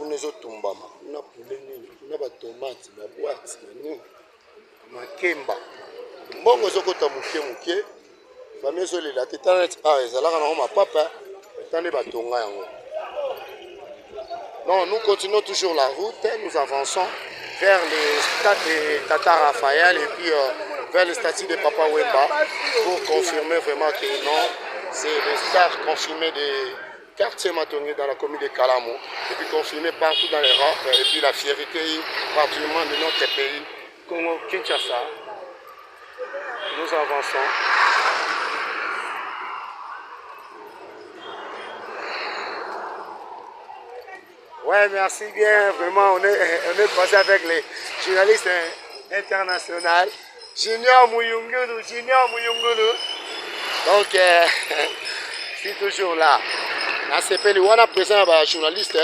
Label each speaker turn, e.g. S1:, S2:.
S1: kuna ezotumbama kuna poulet nini kuna batomate babwati nini makemba mbongo ezokota moke famille ezolela te tala neti awa ezalaka nango mapapa etandi batonga yango. Non, nous continuons toujours la route, nous avançons vers le stade de Tata Raphaël et puis vers le statut de Papa Wemba pour confirmer vraiment que non, c'est le stade confirmé de quartier Matongué dans la commune de Kalamo et puis confirmé partout dans l'Europe et puis la fierté particulièrement de notre pays, Congo Kinshasa. Nous avançons. Ouais, merci bien. Vraiment, on est passé avec les journalistes internationaux. Junior Muyungulu. Donc, je suis toujours là. Là, c'est pas le journaliste.